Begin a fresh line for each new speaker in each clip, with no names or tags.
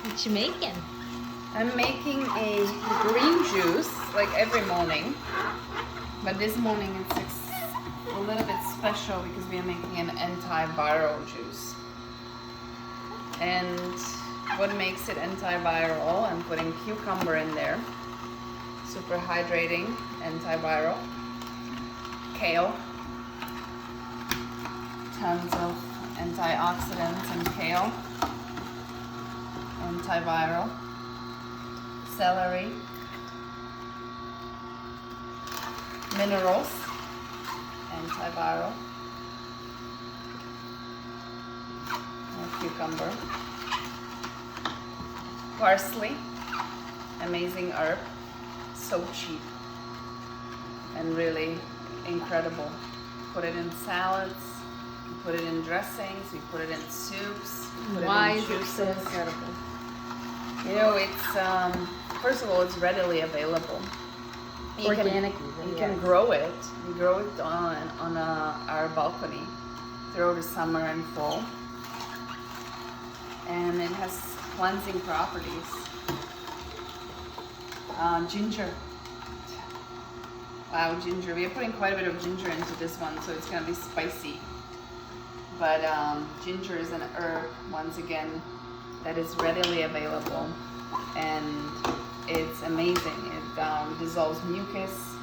What you making?
I'm making a green juice like every morning, but this morning it's a little bit special because we are making an antiviral juice. And what makes it antiviral? I'm putting cucumber in there, super hydrating, antiviral, kale, tons of antioxidants in kale, antiviral, celery, minerals, antiviral, cucumber, parsley, amazing herb, so cheap and really incredible. Put it in salads, you put it in dressings, you put it in soups, you put
Why
it in
is it so
juices.
incredible?
You know, it's first of all, it's readily available.
Organically,
You can grow it. You grow it on our balcony throughout the summer and fall, and it has cleansing properties. Ginger. Wow, ginger. We are putting quite a bit of ginger into this one, so it's gonna be spicy. But ginger is an herb, once again, that is readily available, and it's amazing. It dissolves mucus.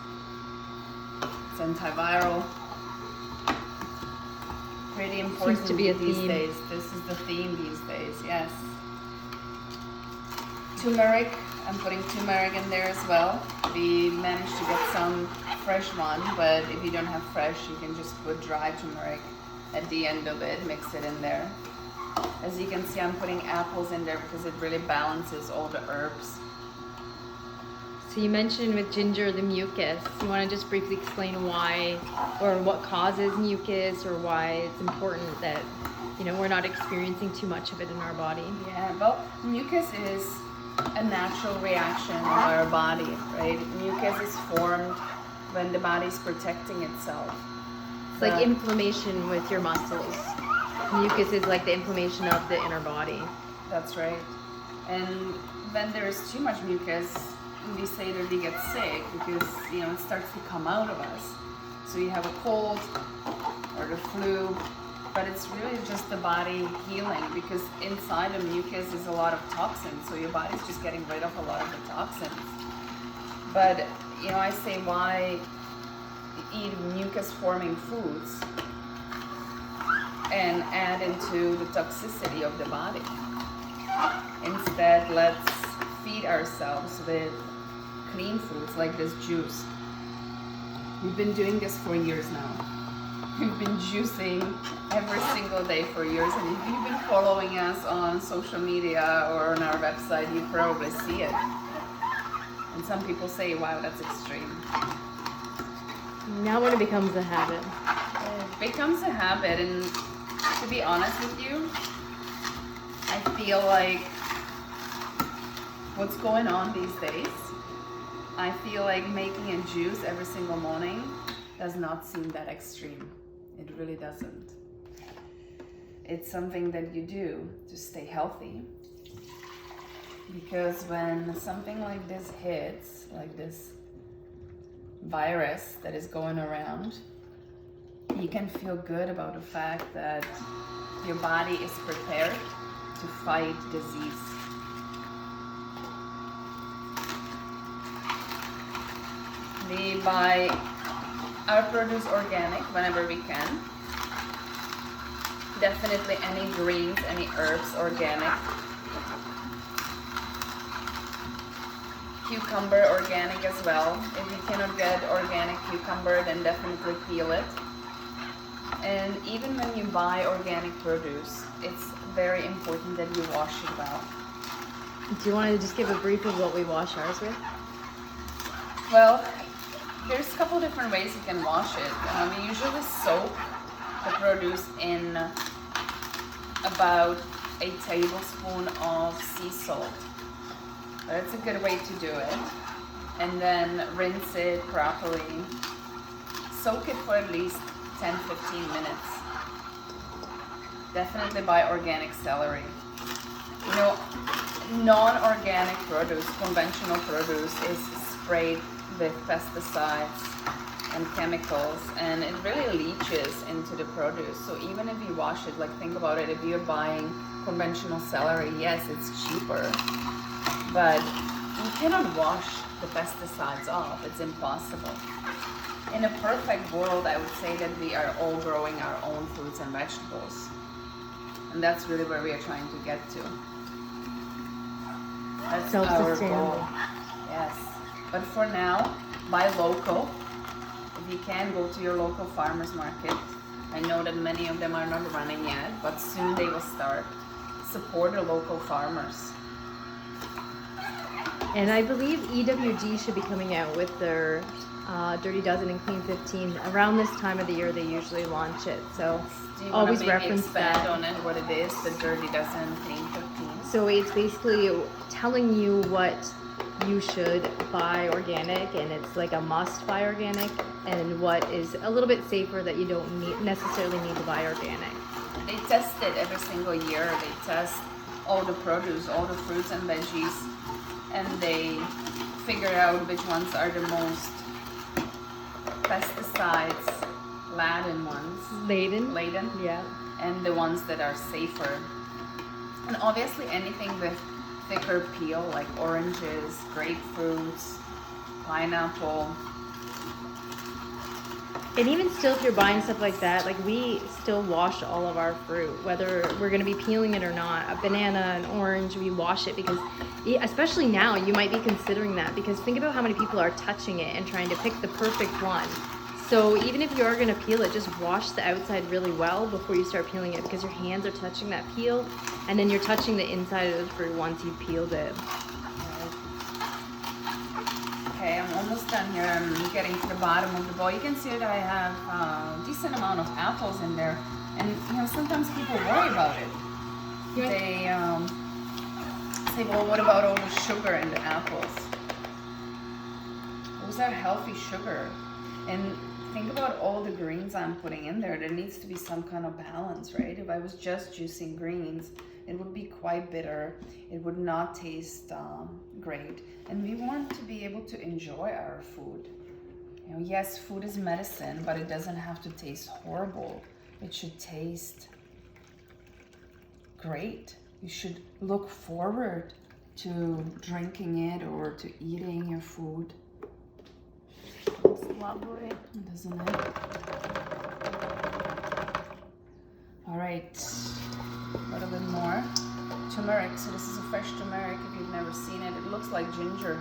It's antiviral. Pretty important.
Seems to be a
these
theme.
days. This is the theme these days. Yes. Turmeric. I'm putting turmeric in there as well. We managed to get some fresh one, but if you don't have fresh, you can just put dry turmeric at the end of it. Mix it in there. As you can see, I'm putting apples in there because it really balances all the herbs.
So you mentioned with ginger the mucus. You want to just briefly explain why or what causes mucus or why it's important that, you know, we're not experiencing too much of it in our body?
Yeah, well, mucus is a natural reaction of our body, right? Mucus is formed when the body is protecting itself.
It's like inflammation with your muscles. Mucus is like the inflammation of the inner body.
That's right. And when there is too much mucus, we say that we get sick because, you know, it starts to come out of us. So you have a cold or the flu, but it's really just the body healing because inside the mucus is a lot of toxins. So your body's just getting rid of a lot of the toxins. But, you know, I say why eat mucus forming foods and add into the toxicity of the body. Instead, let's feed ourselves with clean foods like this juice. We've been doing this for years now. We've been juicing every single day for years, and if you've been following us on social media or on our website, you probably see it. And some people say, wow, that's extreme.
Now when it becomes a habit.
It becomes a habit, and to be honest with you, I feel like what's going on these days, I feel like making a juice every single morning does not seem that extreme. It really doesn't. It's something that you do to stay healthy. Because when something like this hits, like this virus that is going around, you can feel good about the fact that your body is prepared to fight disease. We buy our produce organic whenever we can. Definitely any greens, any herbs, organic. Cucumber, organic as well. If you cannot get organic cucumber, then definitely peel it. And even when you buy organic produce, it's very important that you wash it well.
Do you want to just give a brief of what we wash ours with?
Well, there's a couple different ways you can wash it. We usually soak the produce in about a tablespoon of sea salt. That's a good way to do it. And then rinse it properly. Soak it for at least 10-15 minutes. Definitely buy organic celery. You know, non-organic produce, conventional produce, is sprayed with pesticides and chemicals, and it really leaches into the produce. So even if you wash it, like think about it, if you're buying conventional celery, yes, it's cheaper, but you cannot wash the pesticides off. It's impossible. In a perfect world, I would say that we are all growing our own fruits and vegetables, and that's really where we are trying to get to. That's our goal. Yes, but for now, buy local. If you can, go to your local farmers market. I know that many of them are not running yet, but soon they will start. Support the local farmers.
And I believe EWG should be coming out with their Dirty Dozen and Clean 15 around this time of the year. They usually launch it, so
Do you
always
want to maybe
reference
expand
that.
on it, what it is, the Dirty Dozen and Clean 15?
So it's basically telling you what you should buy organic, and it's like a must buy organic, and what is a little bit safer that you don't necessarily need to buy organic.
They test it every single year. They test all the produce, all the fruits and veggies, and they figure out which ones are the most pesticides laden ones. Laden.
Yeah.
And the ones that are safer. And obviously anything with thicker peel, like oranges, grapefruits, pineapple.
And even still, if you're buying stuff like that, like we still wash all of our fruit, whether we're going to be peeling it or not. A banana, an orange, we wash it because, especially now, you might be considering that, because think about how many people are touching it and trying to pick the perfect one. So even if you are going to peel it, just wash the outside really well before you start peeling it, because your hands are touching that peel, and then you're touching the inside of the fruit once you've peeled it.
Okay, I'm almost done here. I'm getting to the bottom of the bowl. You can see that I have a decent amount of apples in there, and sometimes people worry about it. They say, well, what about all the sugar in the apples? Those are healthy sugar, and think about all the greens I'm putting in there. There needs to be some kind of balance, right? If I was just juicing greens, it would be quite bitter. It would not taste great. And we want to be able to enjoy our food. Yes, food is medicine, but it doesn't have to taste horrible. It should taste great. You should look forward to drinking it or to eating your food.
It's lovely.
Doesn't it? All right, a little bit more. Turmeric. So this is a fresh turmeric. If you've never seen it, it looks like ginger.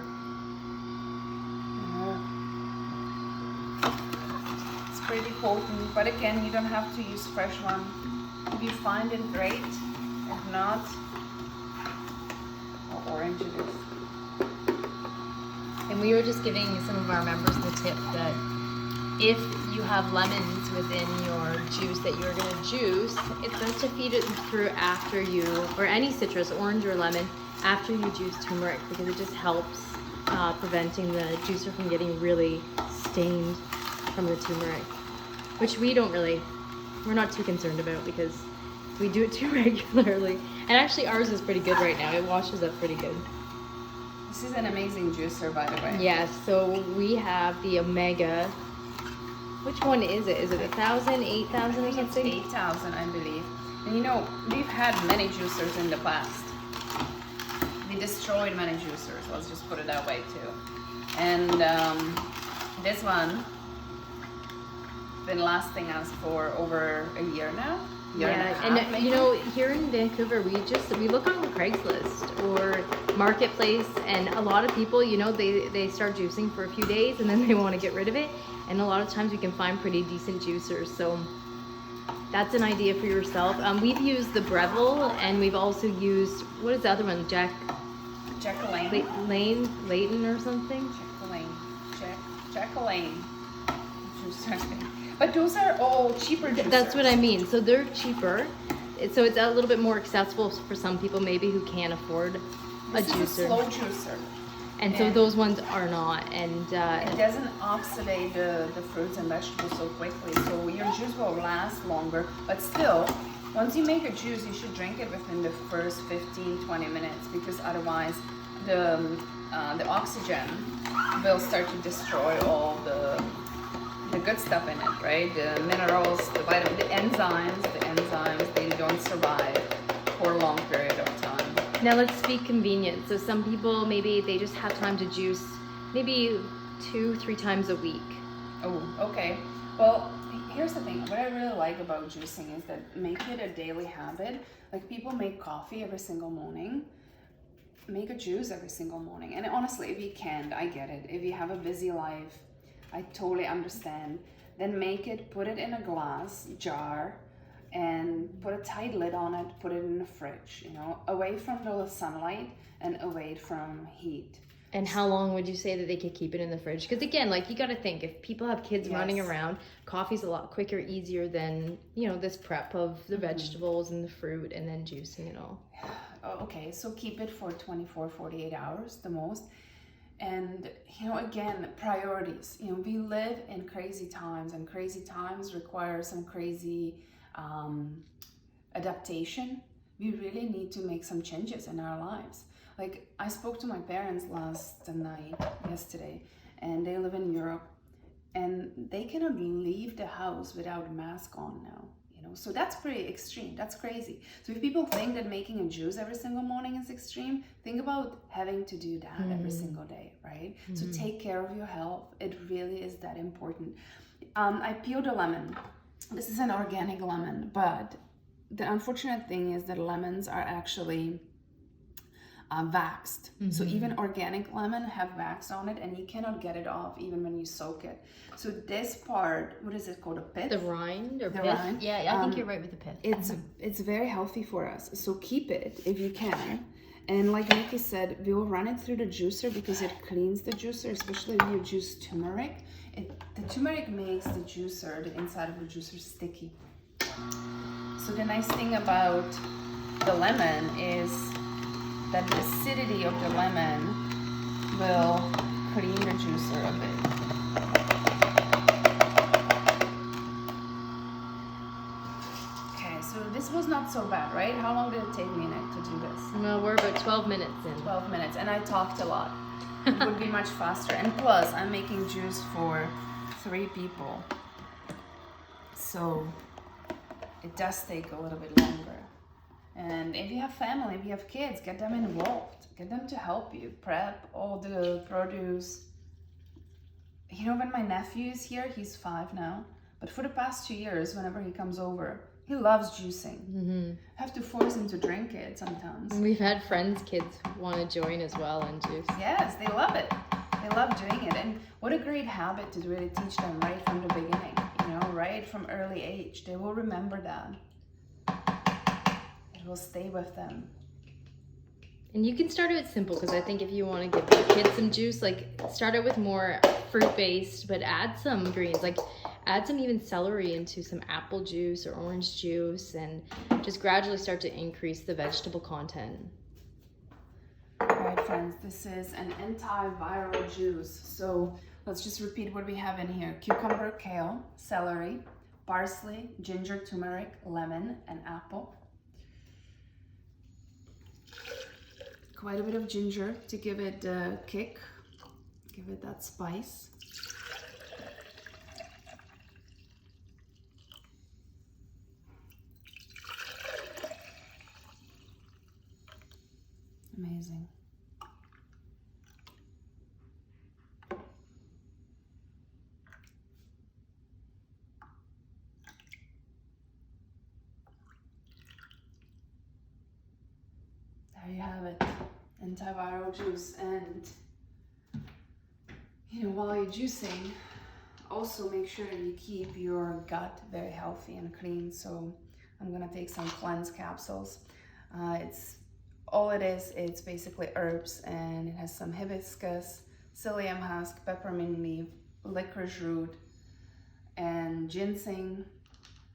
It's pretty potent, but again, you don't have to use fresh one. If you find it, great. If not, how orange it is.
And we were just giving some of our members the tip that if you have lemons within your juice that you're going to juice, it's best to feed it through after you, or any citrus, orange or lemon, after you juice turmeric, because it just helps preventing the juicer from getting really stained from the turmeric, which we're not too concerned about because we do it too regularly. And actually ours is pretty good right now. It washes up pretty good.
This is an amazing juicer, by the way.
Yes, so we have the Omega. Which one is it? Is it 1,000, 8,000 or something?
8,000, I believe. And we've had many juicers in the past. We destroyed many juicers, let's just put it that way too. And this one been lasting us for over a year now. Here in Vancouver, we look on Craigslist or Marketplace, and a lot of people, they start juicing for a few days and then they want to get rid of it. And a lot of times we can find pretty decent juicers, so that's an idea for yourself. We've used the Breville, and we've also used, what is the other one? Layton or something? Jack-o'-lane. But those are all cheaper juicers.
That's what I mean. So they're cheaper. So it's a little bit more accessible for some people maybe who can't afford a juicer.
This is a slow juicer.
And so those ones are not. And
it doesn't oxidate the fruits and vegetables so quickly. So your juice will last longer. But still, Once you make a juice, you should drink it within the first 15-20 minutes, because otherwise the oxygen will start to destroy all the good stuff in it, right? The minerals, the vitamins, the enzymes, they don't survive for a long period of time.
Now let's speak convenience. So some people, maybe they just have time to juice maybe 2-3 times a week.
Oh, okay. Well, here's the thing. What I really like about juicing is that make it a daily habit. Like, people make coffee every single morning. Make a juice every single morning. And honestly, if you can't, I get it. If you have a busy life, I totally understand. Then make it, put it in a glass jar, and put a tight lid on it, put it in the fridge, you know, away from the sunlight and away from heat.
And how long would you say that they could keep it in the fridge? Because again, like, you got to think, if people have kids running around, coffee's a lot quicker, easier than, you know, this prep of the vegetables and the fruit and then juicing it all.
Okay, so keep it for 24, 48 hours the most. And, you know, again, priorities. You know, we live in crazy times, and crazy times require some crazy adaptation. We really need to make some changes in our lives. Like, I spoke to my parents yesterday, and they live in Europe, and they cannot leave the house without a mask on now. You know, so that's pretty extreme. That's crazy. So if people think that making a juice every single morning is extreme, think about having to do that every single day, right? So take care of your health. It really is that important. I peeled a lemon. This is an organic lemon, but the unfortunate thing is that lemons are actually waxed. So even organic lemon have wax on it, and you cannot get it off even when you soak it. So this part, what is it called, a pith?
The rind or
the
pith?
rind.
Yeah, I think you're right with the pith.
It's very healthy for us. So keep it if you can. And like Nikki said, we will run it through the juicer because it cleans the juicer, especially if you juice turmeric. The turmeric makes the juicer, the inside of the juicer, sticky. So the nice thing about the lemon is that the acidity of the lemon will clean the juicer a bit. Okay, so this was not so bad, right? How long did it take me, Nick, to do this?
Well, we're about 12 minutes in.
12 minutes, and I talked a lot. It would be much faster. And plus, I'm making juice for 3 people. So it does take a little bit longer. And if you have family, if you have kids, get them involved. Get them to help you prep all the produce. You know, when my nephew is here, he's 5 now, but for the past 2 years, whenever he comes over, he loves juicing. I have to force him to drink it sometimes.
We've had friends' kids want to join as well and juice.
Yes, they love it. They love doing it. And what a great habit to really teach them right from the beginning, you know, right from early age. They will remember that. It will stay with them.
And you can start it simple, because I think if you want to give your kids some juice, like, start it with more fruit-based, but add some greens, like add some even celery into some apple juice or orange juice, and just gradually start to increase the vegetable content.
All right, friends, this is an antiviral juice. So let's just repeat what we have in here. Cucumber, kale, celery, parsley, ginger, turmeric, lemon, and apple. Quite a bit of ginger to give it a kick, give it that spice. Amazing. There you have it, antiviral juice. And you know, while you're juicing, also make sure that you keep your gut very healthy and clean. So I'm gonna take some cleanse capsules. It's basically herbs, and it has some hibiscus, psyllium husk, peppermint leaf, licorice root, and ginseng.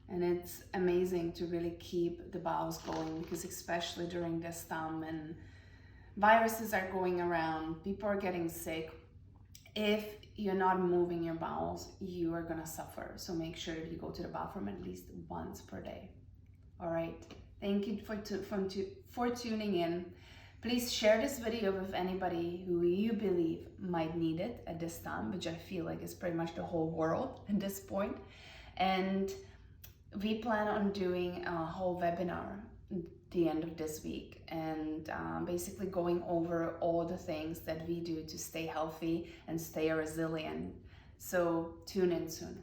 And it's amazing to really keep the bowels going, because especially during this time when viruses are going around, people are getting sick. If you're not moving your bowels, you are gonna suffer. So make sure that you go to the bathroom at least once per day. All right. Thank you for tuning in. Please share this video with anybody who you believe might need it at this time, which I feel like is pretty much the whole world at this point. And we plan on doing a whole webinar at the end of this week, and basically going over all the things that we do to stay healthy and stay resilient. So tune in soon.